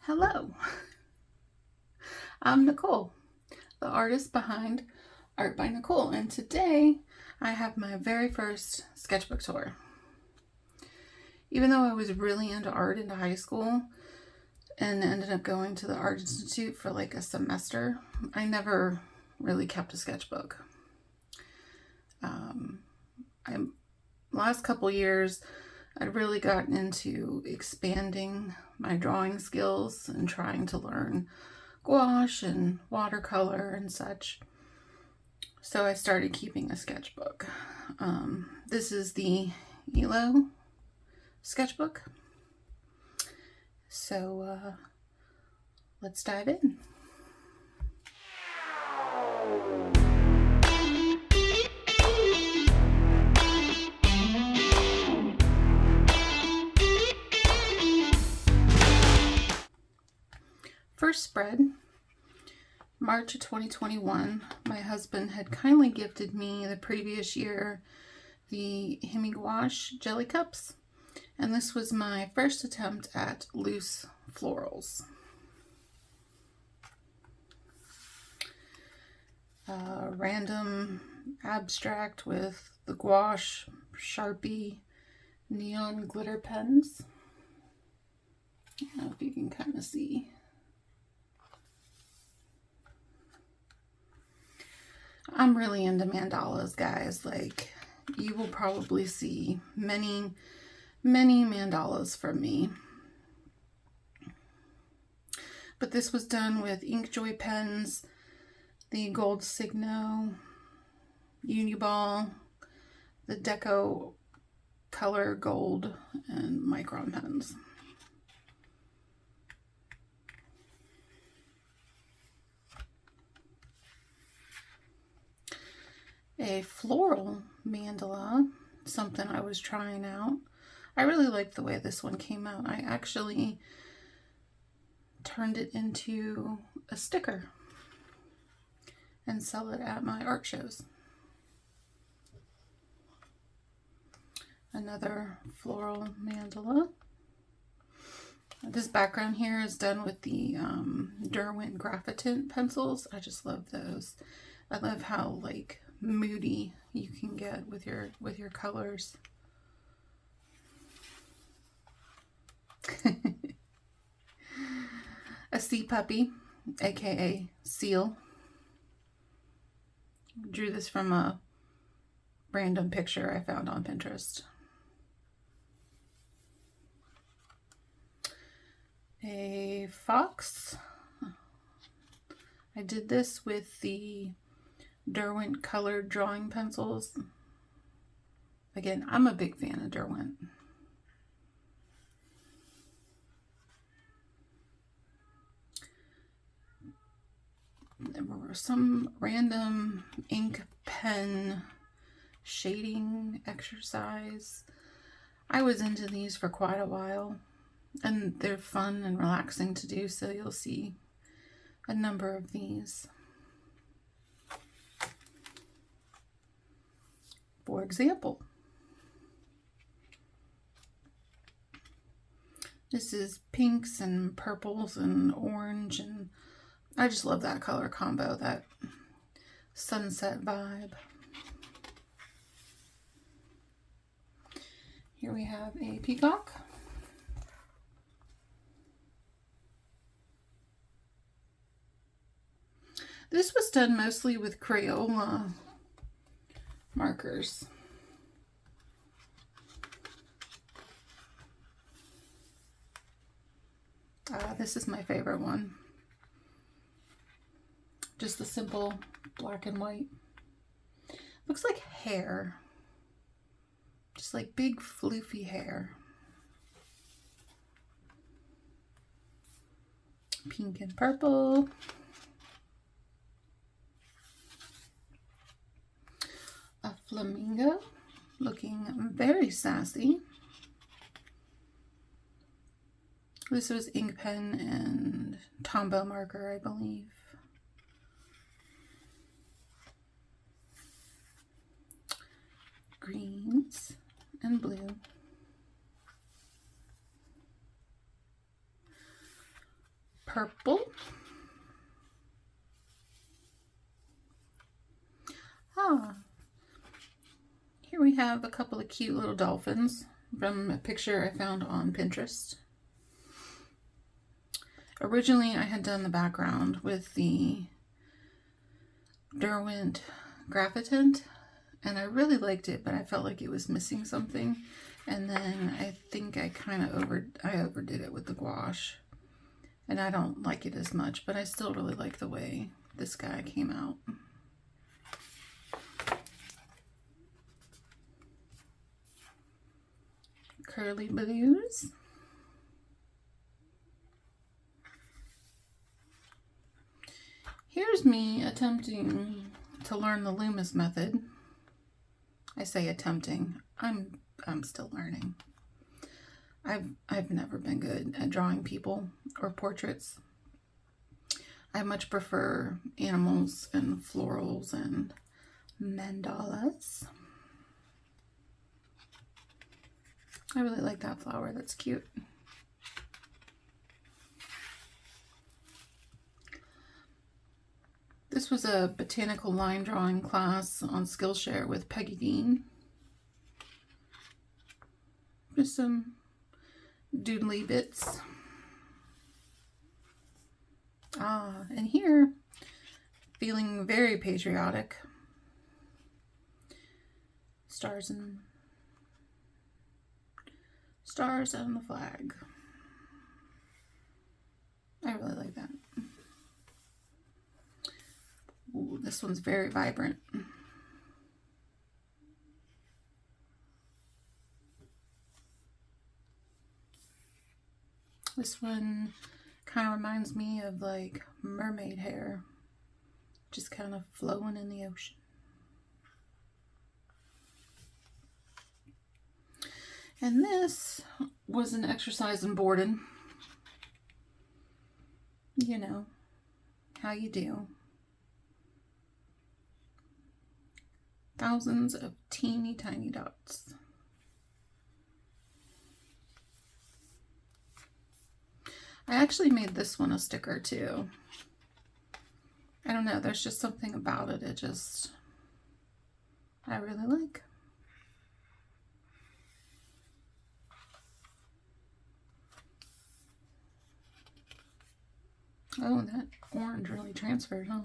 Hello, I'm Nicole, the artist behind Art by Nicole, and today I have my very first sketchbook tour. Even though I was really into art in high school and ended up going to the Art Institute for like a semester, I never really kept a sketchbook. Last couple years, I'd really gotten into expanding my drawing skills and trying to learn gouache and watercolor and such. So I started keeping a sketchbook. This is the ELO sketchbook. So let's dive in. First spread, March of 2021, my husband had kindly gifted me the previous year the Hemi Gouache jelly cups, and this was my first attempt at loose florals. Random abstract with the gouache, Sharpie, neon glitter pens. I don't know if you can kind of see. I'm really into mandalas, guys. Like, you will probably see many mandalas from me. But this was done with Inkjoy pens, the Gold Signo, Uniball, the Deco Color Gold, and Micron pens. A floral mandala, something I was trying out. I really liked the way this one came out. I actually turned it into a sticker and sell it at my art shows. Another floral mandala. This background here is done with the Derwent Graphitint pencils. I just love those. I love how like moody you can get with your colors. A sea puppy, aka seal. Drew this from a random picture I found on Pinterest. A fox. I did this with the Derwent colored drawing pencils. Again, I'm a big fan of Derwent. There were some random ink pen shading exercise. I was into these for quite a while, and they're fun and relaxing to do, so you'll see a number of these. For example, this is pinks and purples and orange, and I just love that color combo, that sunset vibe. Here we have a peacock. This was done mostly with Crayola markers. This is my favorite one. Just the simple black and white. Looks like hair. Just like big floofy hair. Pink and purple. A flamingo looking very sassy. This was ink pen and Tombow marker, I believe. Greens and blue. purple. Here we have a couple of cute little dolphins from a picture I found on Pinterest. Originally, I had done the background with the Derwent Graphitant, and I really liked it, but I felt like it was missing something. And then I think I kind of overdid it with the gouache, and I don't like it as much, but I still really like the way this guy came out. Curly blues. Here's me attempting to learn the Loomis method. I say attempting. I'm still learning. I've never been good at drawing people or portraits. I much prefer animals and florals and mandalas. I really like that flower. That's cute. This was a botanical line drawing class on Skillshare with Peggy Dean. Just some doodly bits. And here, feeling very patriotic. Stars and the flag. I really like that. Ooh, this one's very vibrant. This one kind of reminds me of like mermaid hair, just kind of flowing in the ocean. And this was an exercise in boredom. You know, how you do. Thousands of teeny tiny dots. I actually made this one a sticker too. I don't know, there's just something about it, I really like. Oh, that orange really transferred, huh?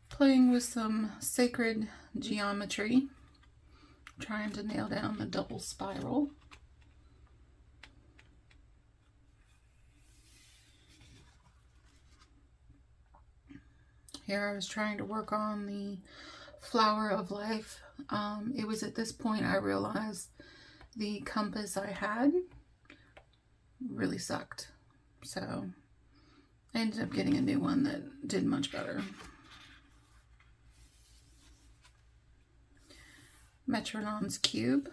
Playing with some sacred geometry, trying to nail down the double spiral. Here I was trying to work on the flower of life. It was at this point I realized the compass I had really sucked. So I ended up getting a new one that did much better. Metronon's cube.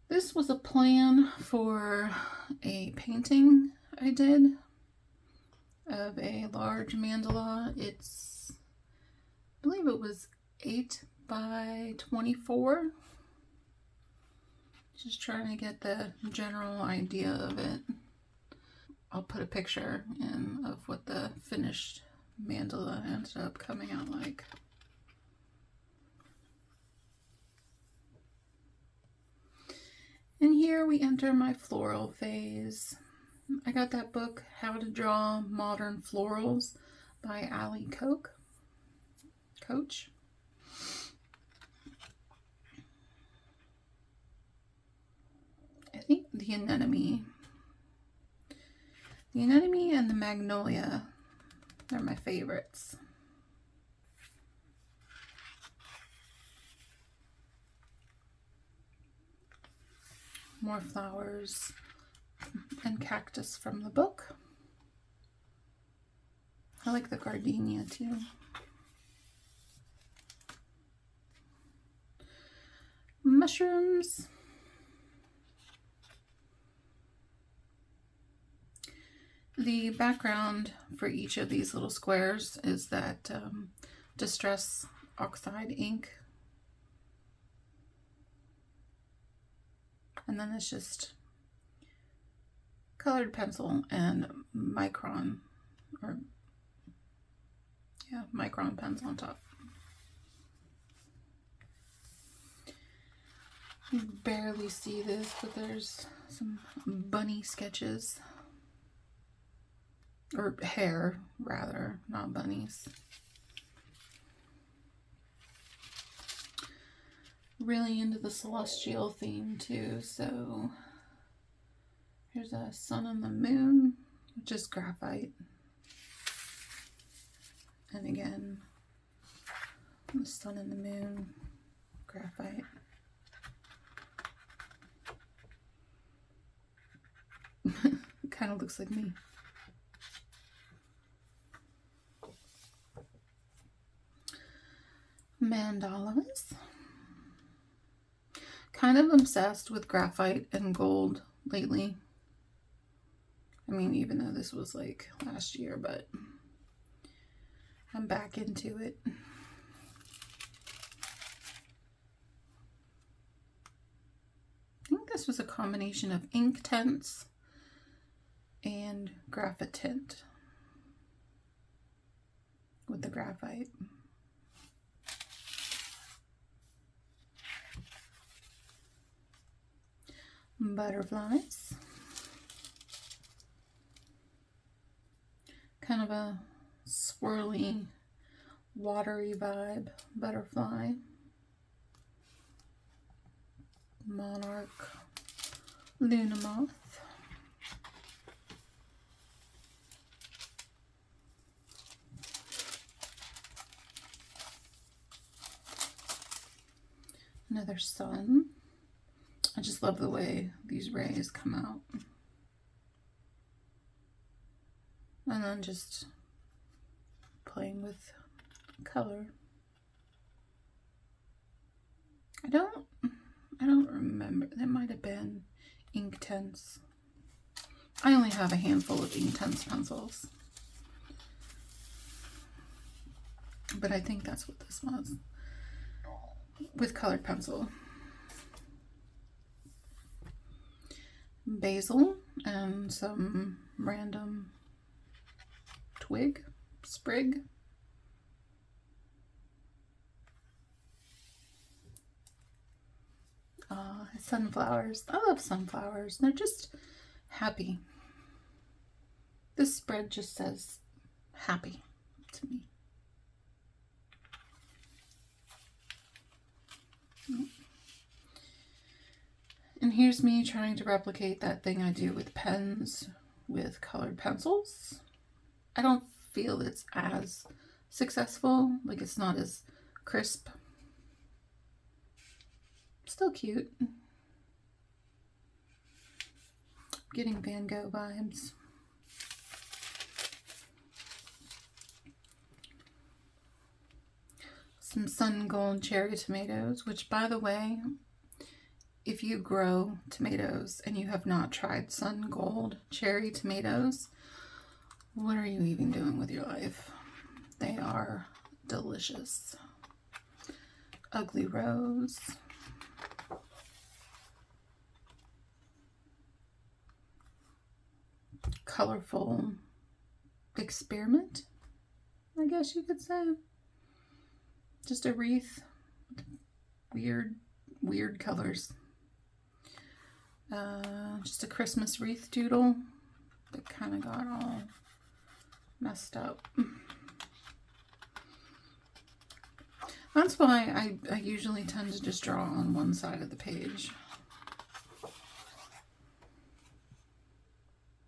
This was a plan for a painting I did of a large mandala. I believe it was 8 by 24. Just trying to get the general idea of it. I'll put a picture in of what the finished mandala ended up coming out like. And here we enter my floral phase. I got that book, How to Draw Modern Florals by Allie Coach. I think the anemone. The anemone and the magnolia are my favorites. More flowers and cactus from the book. I like the gardenia too. Mushrooms. The background for each of these little squares is that Distress Oxide ink. And then it's just colored pencil and micron pens on top. You barely see this, but there's some bunny sketches. Or hair, rather, not bunnies. Really into the celestial theme too, so here's a sun and the moon, which is graphite. And again, the sun and the moon, graphite. Kind of looks like me. Mandalas. Kind of obsessed with graphite and gold lately. I mean, even though this was like last year, but I'm back into it. I think this was a combination of ink tints and graphite tint with the graphite. Butterflies. Kind of a swirly, watery vibe butterfly. Monarch. Luna moth. Another sun. I just love the way these rays come out. And then just playing with color. I don't remember. There might have been ink tints. I only have a handful of ink tints pencils. But I think that's what this was. With colored pencil. Basil and some random sprig. Sunflowers. I love sunflowers. They're just happy. This spread just says happy to me. And here's me trying to replicate that thing I do with pens with colored pencils. I don't feel it's as successful, like it's not as crisp. Still cute. Getting Van Gogh vibes. Some sun gold cherry tomatoes, which, by the way, if you grow tomatoes and you have not tried sun gold cherry tomatoes, what are you even doing with your life? They are delicious. Ugly rose. Colorful experiment, I guess you could say. Just a wreath. Weird colors. Just a Christmas wreath doodle that kind of got all messed up. That's why I usually tend to just draw on one side of the page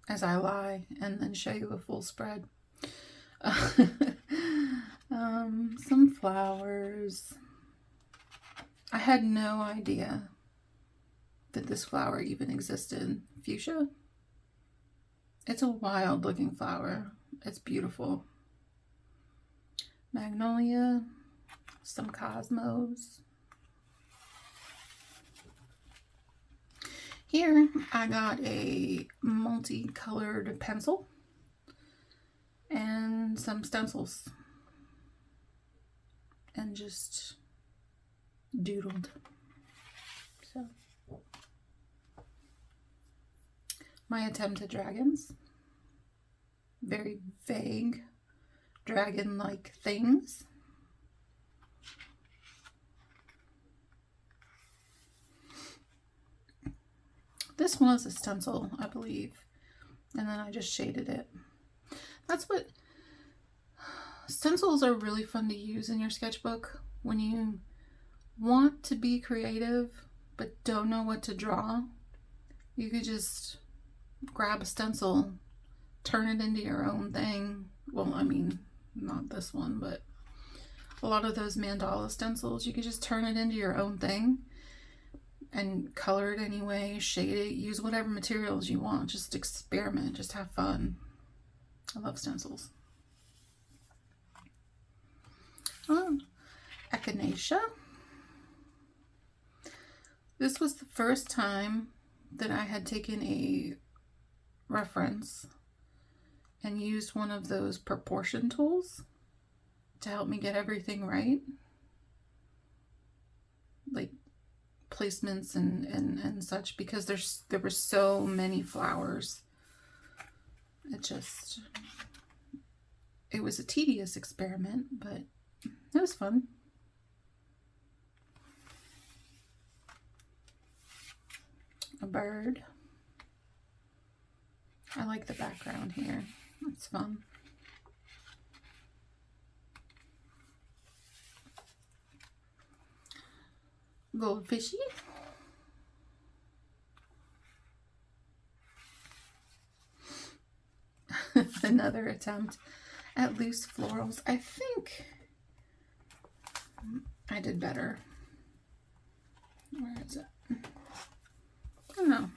as I lie and then show you a full spread. Some flowers. I had no idea that this flower even existed. Fuchsia. It's a wild looking flower. It's beautiful. Magnolia. Some cosmos. Here I got a multicolored pencil and some stencils and just doodled. So my attempt at dragons, very vague dragon-like things. This one is a stencil, I believe, and then I just shaded it. That's what stencils are really fun to use in your sketchbook when you want to be creative but don't know what to draw. You could just grab a stencil, turn it into your own thing. Well, I mean, not this one, but a lot of those mandala stencils, you could just turn it into your own thing and color it anyway, shade it, use whatever materials you want. Just experiment, just have fun. I love stencils. Oh, echinacea. This was the first time that I had taken a reference and used one of those proportion tools to help me get everything right. Like placements and such, because there were so many flowers. It was a tedious experiment, but it was fun. A bird. I like the background here. It's fun. Goldfishy. Another attempt at loose florals. I think I did better. Where is it? I don't know.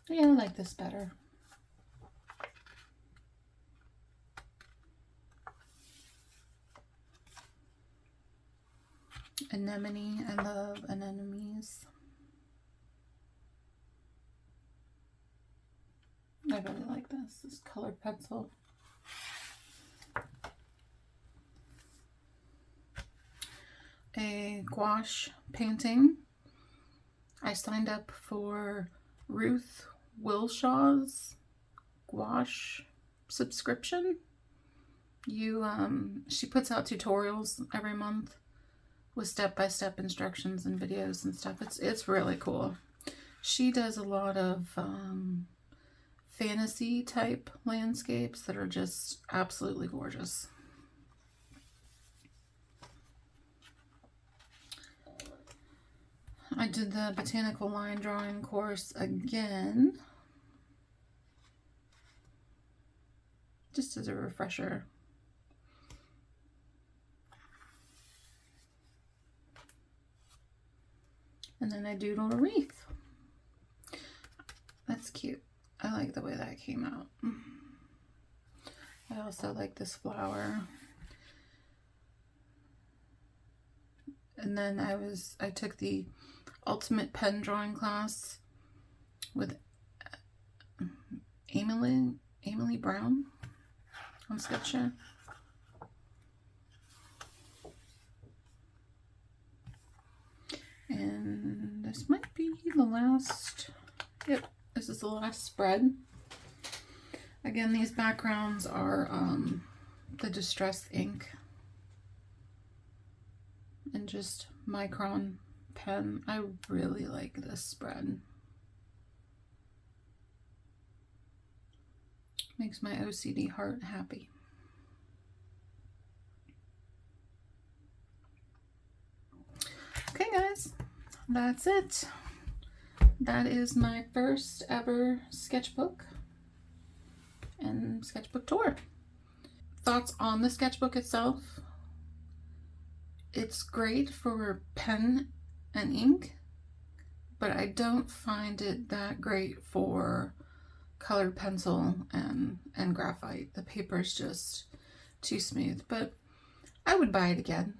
Yeah, I like this better. Anemone. I love anemones. I really like this colored pencil. A gouache painting. I signed up for Ruth Wilshaw's gouache subscription. She puts out tutorials every month with step-by-step instructions and videos and stuff. It's really cool. She does a lot of fantasy type landscapes that are just absolutely gorgeous. I did the botanical line drawing course again, just as a refresher. And then I doodled a wreath. That's cute. I like the way that came out. I also like this flower. And then I took the ultimate pen drawing class with Emily Brown on Sketchbook. And this might be the last. Yep, this is the last spread. Again, these backgrounds are the distress ink and just micron pen. I really like this spread. Makes my OCD heart happy. Okay guys, that's it. That is my first ever sketchbook and sketchbook tour. Thoughts on the sketchbook itself? It's great for pen and ink, but I don't find it that great for colored pencil and graphite. The paper's just too smooth, but I would buy it again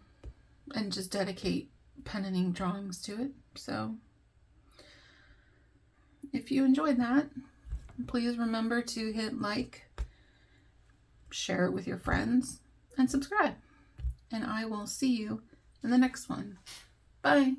and just dedicate pen and ink drawings to it. So if you enjoyed that, please remember to hit like, share it with your friends, and subscribe. And I will see you in the next one. Bye.